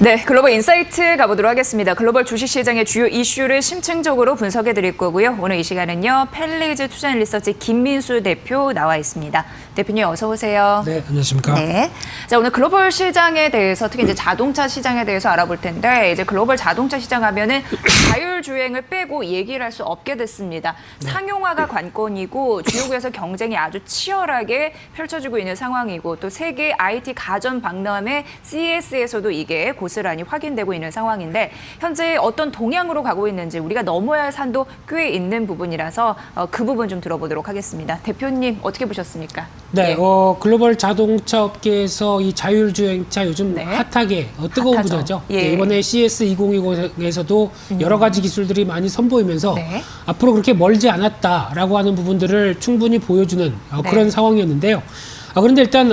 네, 글로벌 인사이트 가보도록 하겠습니다. 글로벌 주식시장의 주요 이슈를 심층적으로 분석해 드릴 거고요. 오늘 이 시간은요, 펠리즈 투자앤리서치 김민수 대표 나와 있습니다. 대표님 어서 오세요. 네, 안녕하십니까. 네. 자, 오늘 글로벌 시장에 대해서 특히 이제 자동차 시장에 대해서 알아볼 텐데 이제 글로벌 자동차 시장 하면은 자율주행을 빼고 얘기를 할 수 없게 됐습니다. 상용화가 관건이고 주요국에서 경쟁이 아주 치열하게 펼쳐지고 있는 상황이고 또 세계 IT 가전 박람회 CES에서도 이게 고스란히 확인되고 있는 상황인데 현재 어떤 동향으로 가고 있는지 우리가 넘어야 할 산도 꽤 있는 부분이라서 그 부분 좀 들어보도록 하겠습니다. 대표님 어떻게 보셨습니까? 네, 예. 글로벌 자동차 업계에서 이 자율주행차 요즘 네. 핫하게 뜨거운 핫하죠. 분야죠. 예. 네, 이번에 CES 2020에서도 여러 가지 기술들이 많이 선보이면서 네. 앞으로 그렇게 멀지 않았다라고 하는 부분들을 충분히 보여주는 그런 상황이었는데요. 그런데 일단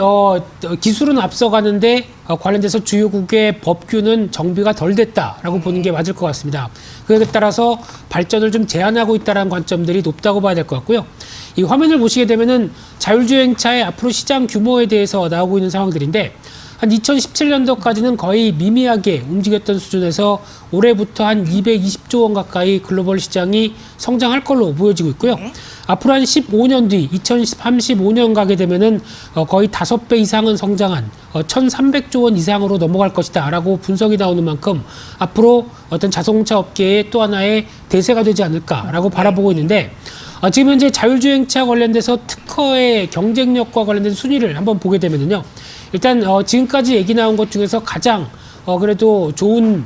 기술은 앞서가는데 관련돼서 주요국의 법규는 정비가 덜 됐다라고 보는 게 맞을 것 같습니다. 그에 따라서 발전을 좀 제한하고 있다는 관점들이 높다고 봐야 될 것 같고요. 이 화면을 보시게 되면은 자율주행차의 앞으로 시장 규모에 대해서 나오고 있는 상황들인데 한 2017년도까지는 거의 미미하게 움직였던 수준에서 올해부터 한 220조 원 가까이 글로벌 시장이 성장할 걸로 보여지고 있고요. 앞으로 한 15년 뒤 2035년 가게 되면은 거의 5배 이상은 성장한 1,300조 원 이상으로 넘어갈 것이다 라고 분석이 나오는 만큼 앞으로 어떤 자동차 업계의 또 하나의 대세가 되지 않을까라고 바라보고 있는데 지금 현재 자율주행차 관련돼서 특허의 경쟁력과 관련된 순위를 한번 보게 되면은요. 일단 지금까지 얘기 나온 것 중에서 가장 그래도 좋은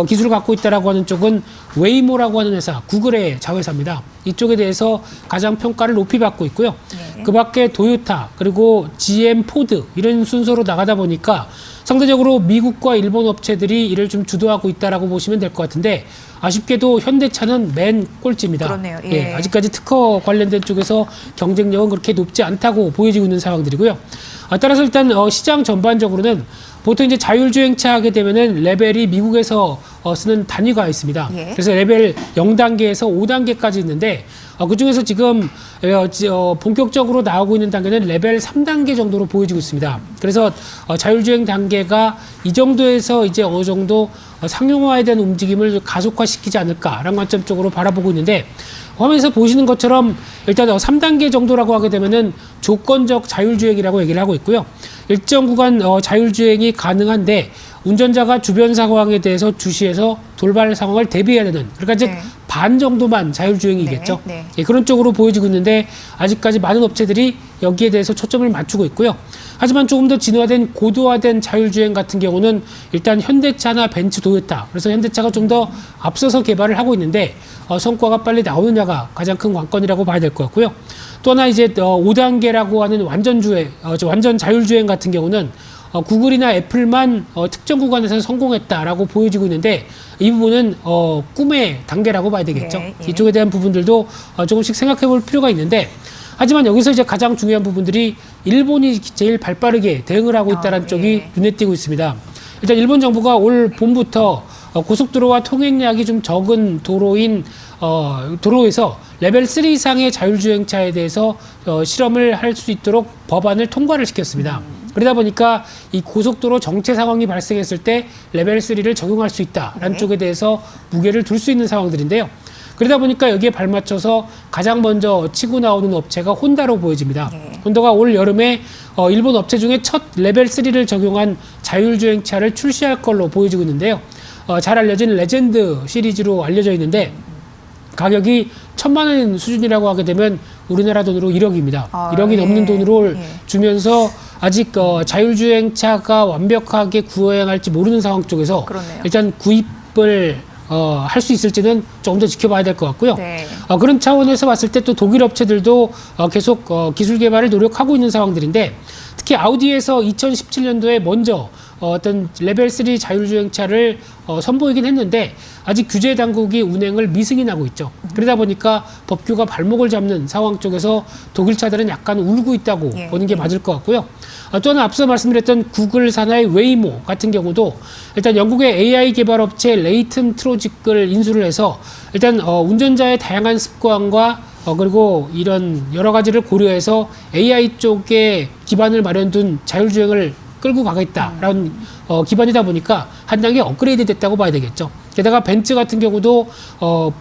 기술을 갖고 있다라고 하는 쪽은 웨이모라고 하는 회사, 구글의 자회사입니다. 이쪽에 대해서 가장 평가를 높이 받고 있고요. 네. 그 밖에 도요타, 그리고 GM, 포드 이런 순서로 나가다 보니까 상대적으로 미국과 일본 업체들이 이를 좀 주도하고 있다라고 보시면 될 것 같은데 아쉽게도 현대차는 맨 꼴찌입니다. 그렇네요. 예. 아직까지 특허 관련된 쪽에서 경쟁력은 그렇게 높지 않다고 보여지고 있는 상황들이고요. 따라서 일단 시장 전반적으로는 보통 이제 자율주행차 하게 되면은 레벨이 미국에서 쓰는 단위가 있습니다. 예. 그래서 레벨 0단계에서 5단계까지 있는데 그 중에서 지금 본격적으로 나오고 있는 단계는 레벨 3단계 정도로 보여지고 있습니다. 그래서 자율주행 단계가 이 정도에서 이제 어느 정도 상용화에 대한 움직임을 가속화시키지 않을까라는 관점 쪽으로 바라보고 있는데 화면에서 보시는 것처럼 일단 3단계 정도라고 하게 되면은 조건적 자율주행이라고 얘기를 하고 있고요. 일정 구간 자율주행이 가능한데 운전자가 주변 상황에 대해서 주시해서 돌발 상황을 대비해야 되는 그러니까 즉 반 정도만 자율주행이겠죠. 네, 네. 예, 그런 쪽으로 보여지고 있는데 아직까지 많은 업체들이 여기에 대해서 초점을 맞추고 있고요. 하지만 조금 더 진화된 고도화된 자율주행 같은 경우는 일단 현대차나 벤츠, 도요타 그래서 현대차가 좀 더 앞서서 개발을 하고 있는데 성과가 빨리 나오느냐가 가장 큰 관건이라고 봐야 될 것 같고요. 또 하나 이제 5단계라고 하는 완전 자율주행 같은 경우는 구글이나 애플만 특정 구간에서 성공했다라고 보여지고 있는데 이 부분은 꿈의 단계라고 봐야 되겠죠. 예, 예. 이쪽에 대한 부분들도 조금씩 생각해 볼 필요가 있는데 하지만 여기서 이제 가장 중요한 부분들이 일본이 제일 발빠르게 대응을 하고 있다는 쪽이 눈에 띄고 있습니다. 일단 일본 정부가 올 봄부터 고속도로와 통행량이 좀 적은 도로에서 레벨 3 이상의 자율주행차에 대해서 실험을 할 수 있도록 법안을 통과를 시켰습니다. 그러다 보니까 이 고속도로 정체 상황이 발생했을 때 레벨 3를 적용할 수 있다라는 쪽에 대해서 무게를 둘 수 있는 상황들인데요. 그러다 보니까 여기에 발맞춰서 가장 먼저 치고 나오는 업체가 혼다로 보여집니다. 혼다가 올 여름에 일본 업체 중에 첫 레벨 3를 적용한 자율주행차를 출시할 걸로 보여지고 있는데요. 잘 알려진 레전드 시리즈로 알려져 있는데 가격이 1,000만 원 수준이라고 하게 되면 우리나라 돈으로 1억입니다. 1억이 넘는 돈으로 주면서 아직 자율주행차가 완벽하게 구현할지 모르는 상황 쪽에서 그렇네요. 일단 구입을 할 수 있을지는 조금 더 지켜봐야 될 것 같고요. 네. 그런 차원에서 봤을 때 또 독일 업체들도 계속 기술 개발을 노력하고 있는 상황들인데 특히 아우디에서 2017년도에 먼저 어떤 레벨 3 자율주행차를 선보이긴 했는데 아직 규제 당국이 운행을 미승인하고 있죠. 그러다 보니까 법규가 발목을 잡는 상황 쪽에서 독일 차들은 약간 울고 있다고 보는 게 맞을 것 같고요. 또 하나 앞서 말씀드렸던 구글 산하의 웨이모 같은 경우도 일단 영국의 AI 개발 업체 레이튼 트로직을 인수를 해서 일단 운전자의 다양한 습관과 그리고 이런 여러 가지를 고려해서 AI 쪽에 기반을 마련둔 자율주행을 끌고 가겠다라는 기반이다 보니까 한 단계 업그레이드 됐다고 봐야 되겠죠. 게다가 벤츠 같은 경우도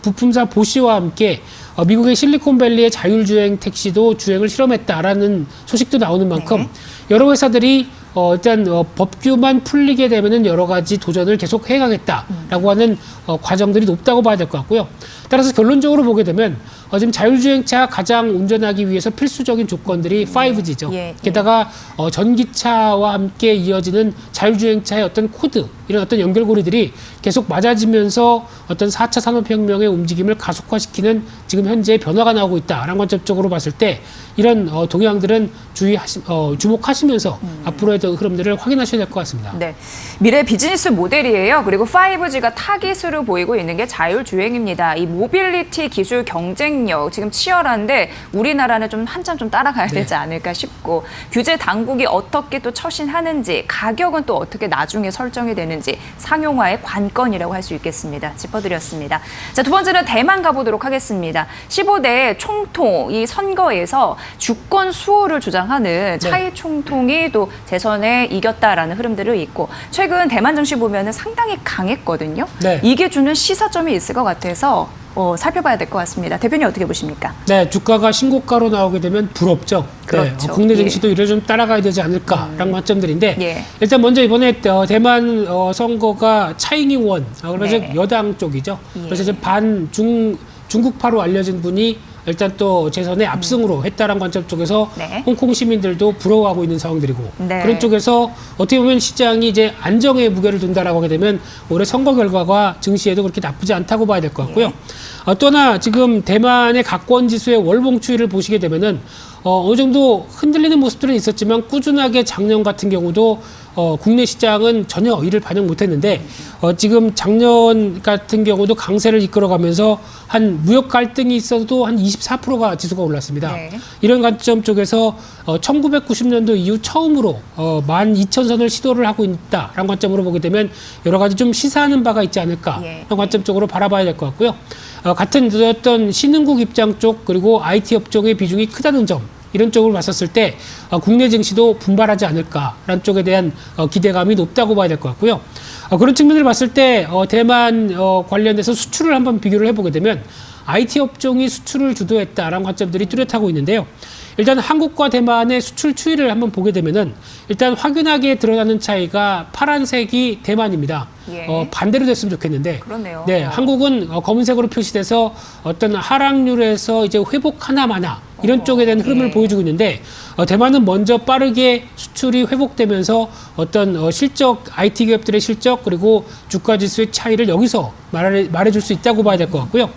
부품사 보쉬와 함께 미국의 실리콘밸리의 자율주행 택시도 주행을 실험했다라는 소식도 나오는 만큼 네. 여러 회사들이 일단 법규만 풀리게 되면은 여러 가지 도전을 계속 해가겠다라고 하는 과정들이 높다고 봐야 될 것 같고요. 따라서 결론적으로 보게 되면 지금 자율주행차 가장 운전하기 위해서 필수적인 조건들이 5G죠. 예, 예. 게다가 전기차와 함께 이어지는 자율주행차의 어떤 코드, 이런 어떤 연결고리들이 계속 맞아지면서 어떤 4차 산업혁명의 움직임을 가속화시키는 지금 현재 변화가 나오고 있다라는 관점적으로 봤을 때 이런 동향들은 주목하시면서 앞으로의 흐름들을 확인하셔야 될 것 같습니다. 네, 미래 비즈니스 모델이에요. 그리고 5G가 타깃으로 보이고 있는 게 자율주행입니다. 이 모빌리티 기술 경쟁력 지금 치열한데 우리나라는 좀 한참 좀 따라가야 되지 않을까 싶고 규제 당국이 어떻게 또 처신하는지 가격은 또 어떻게 나중에 설정이 되는지 상용화의 관건이라고 할 수 있겠습니다. 짚어드렸습니다. 자, 두 번째는 대만 가보도록 하겠습니다. 15대 총통 이 선거에서 주권 수호를 주장하는 차이 총통이 또 재선에 이겼다라는 흐름들이 있고 최근 대만 증시 보면은 상당히 강했거든요. 네. 이게 주는 시사점이 있을 것 같아서 살펴봐야 될 것 같습니다. 대표님 어떻게 보십니까? 네, 주가가 신고가로 나오게 되면 부럽죠. 그렇죠. 네, 국내 증시도 이를 좀 따라가야 되지 않을까라는 관점들인데 예. 일단 먼저 이번에 대만 선거가 차잉잉 원, 그래서 네. 여당 쪽이죠. 예. 그래서 이제 중국파로 알려진 분이 일단 또 재선에 압승으로 했다라는 관점 쪽에서 네. 홍콩 시민들도 부러워하고 있는 상황들이고 네. 그런 쪽에서 어떻게 보면 시장이 이제 안정에 무게를 둔다라고 하게 되면 올해 선거 결과가 증시에도 그렇게 나쁘지 않다고 봐야 될 것 같고요. 또 하나 지금 대만의 가권 지수의 월봉 추이를 보시게 되면은 어느 정도 흔들리는 모습들은 있었지만 꾸준하게 작년 같은 경우도 국내 시장은 전혀 이를 반영 못했는데 지금 작년 같은 경우도 강세를 이끌어가면서 한 무역 갈등이 있어도 한 24%가 지수가 올랐습니다. 네. 이런 관점 쪽에서 1990년도 이후 처음으로 12,000선을 시도를 하고 있다라는 관점으로 보게 되면 여러 가지 좀 시사하는 바가 있지 않을까 예. 하는 관점 쪽으로 바라봐야 될 것 같고요. 같은 어떤 신흥국 입장 쪽 그리고 IT 업종의 비중이 크다는 점 이런 쪽으로 봤었을 때 국내 증시도 분발하지 않을까라는 쪽에 대한 기대감이 높다고 봐야 될 것 같고요. 그런 측면을 봤을 때 대만 관련해서 수출을 한번 비교를 해보게 되면 IT 업종이 수출을 주도했다라는 관점들이 뚜렷하고 있는데요. 일단 한국과 대만의 수출 추이를 한번 보게 되면은 일단 확연하게 드러나는 차이가 파란색이 대만입니다. 예. 반대로 됐으면 좋겠는데. 그렇네요. 네, 한국은 검은색으로 표시돼서 어떤 하락률에서 이제 회복하나 마나 이런 쪽에 대한 흐름을 보여주고 있는데 대만은 먼저 빠르게 수출이 회복되면서 어떤 실적, IT 기업들의 실적 그리고 주가 지수의 차이를 여기서 말해줄 수 있다고 봐야 될 것 같고요.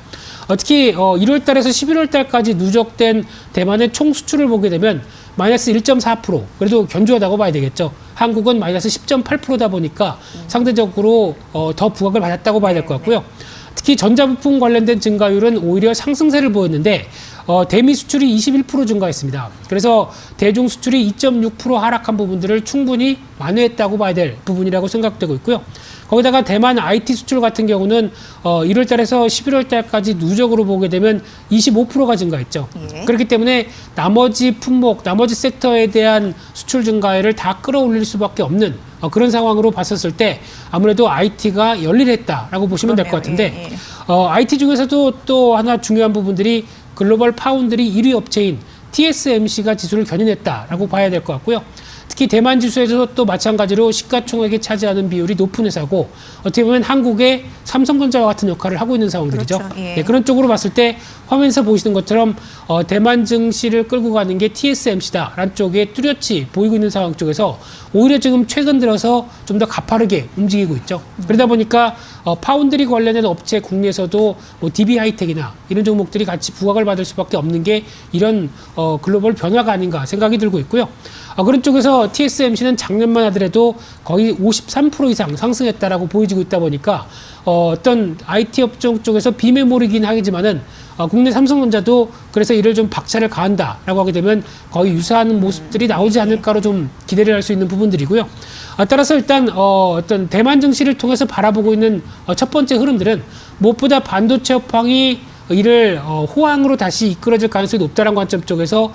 특히 1월 달에서 11월 달까지 누적된 대만의 총 수출을 보게 되면 마이너스 1.4%, 그래도 견조하다고 봐야 되겠죠. 한국은 마이너스 10.8%다 보니까 상대적으로 더 부각을 받았다고 봐야 될 것 같고요. 특히 전자부품 관련된 증가율은 오히려 상승세를 보였는데 대미 수출이 21% 증가했습니다. 그래서 대중 수출이 2.6% 하락한 부분들을 충분히 만회했다고 봐야 될 부분이라고 생각되고 있고요. 거기다가 대만 IT 수출 같은 경우는 1월 달에서 11월 달까지 누적으로 보게 되면 25%가 증가했죠. 예. 그렇기 때문에 나머지 품목, 나머지 섹터에 대한 수출 증가율을 다 끌어올릴 수밖에 없는 그런 상황으로 봤었을 때 아무래도 IT가 열일했다라고 보시면 될 것 같은데 IT 중에서도 또 하나 중요한 부분들이 글로벌 파운드리 1위 업체인 TSMC가 지수를 견인했다라고 봐야 될 것 같고요. 특히 대만 지수에서도 또 마찬가지로 시가총액이 차지하는 비율이 높은 회사고 어떻게 보면 한국의 삼성전자와 같은 역할을 하고 있는 상황들이죠. 그렇죠. 예. 네, 그런 쪽으로 봤을 때 화면에서 보시는 것처럼 대만 증시를 끌고 가는 게 TSMC다라는 쪽에 뚜렷이 보이고 있는 상황 쪽에서 오히려 지금 최근 들어서 좀 더 가파르게 움직이고 있죠. 그러다 보니까 파운드리 관련된 업체 국내에서도 뭐 DB 하이텍이나 이런 종목들이 같이 부각을 받을 수밖에 없는 게 이런 글로벌 변화가 아닌가 생각이 들고 있고요. 그런 쪽에서 TSMC는 작년만 하더라도 거의 53% 이상 상승했다라고 보여지고 있다 보니까 어떤 IT 업종 쪽에서 비메모리긴 하지만은 국내 삼성전자도 그래서 이를 좀 박차를 가한다라고 하게 되면 거의 유사한 모습들이 나오지 않을까로 좀 기대를 할 수 있는 부분들이고요. 따라서 일단 어떤 대만 증시를 통해서 바라보고 있는 첫 번째 흐름들은 무엇보다 반도체 업황이 이를 호황으로 다시 이끌어질 가능성이 높다는 관점 쪽에서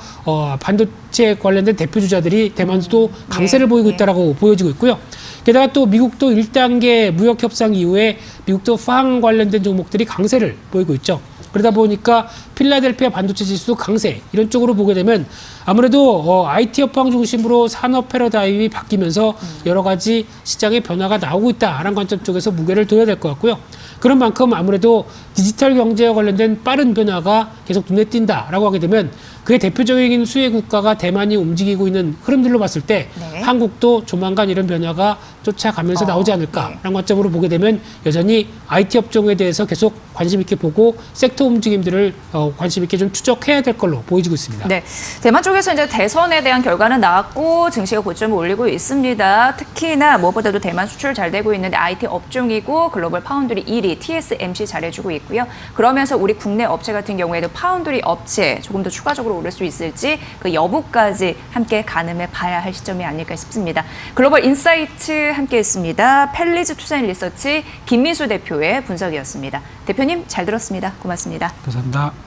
반도체 관련된 대표 주자들이 대만도 강세를 보이고 있다라고 보여지고 있고요. 게다가 또 미국도 1단계 무역 협상 이후에 미국도 팡 관련된 종목들이 강세를 보이고 있죠. 그러다 보니까 필라델피아 반도체 지수 강세 이런 쪽으로 보게 되면 아무래도 IT 업황 중심으로 산업 패러다임이 바뀌면서 여러 가지 시장의 변화가 나오고 있다라는 관점 쪽에서 무게를 둬야 될 것 같고요. 그런 만큼 아무래도 디지털 경제와 관련된 빠른 변화가 계속 눈에 띈다라고 하게 되면 그의 대표적인 수혜 국가가 대만이 움직이고 있는 흐름들로 봤을 때 네. 한국도 조만간 이런 변화가 쫓아가면서 나오지 않을까라는 관점으로 보게 되면 여전히 IT 업종에 대해서 계속 관심 있게 보고 섹터 움직임들을 관심 있게 좀 추적해야 될 걸로 보여지고 있습니다. 네, 대만 쪽에서 이제 대선에 대한 결과는 나왔고 증시가 고점을 올리고 있습니다. 특히나 무엇보다도 대만 수출 잘 되고 있는데 IT 업종이고 글로벌 파운드리 1위 TSMC 잘해주고 있고요. 그러면서 우리 국내 업체 같은 경우에도 파운드리 업체 조금 더 추가적으로 오를 수 있을지 그 여부까지 함께 가늠해 봐야 할 시점이 아닐까 싶습니다. 글로벌 인사이트 함께했습니다. 펠리즈 투자인 리서치 김민수 대표의 분석이었습니다. 대표님 잘 들었습니다. 고맙습니다. 감사합니다.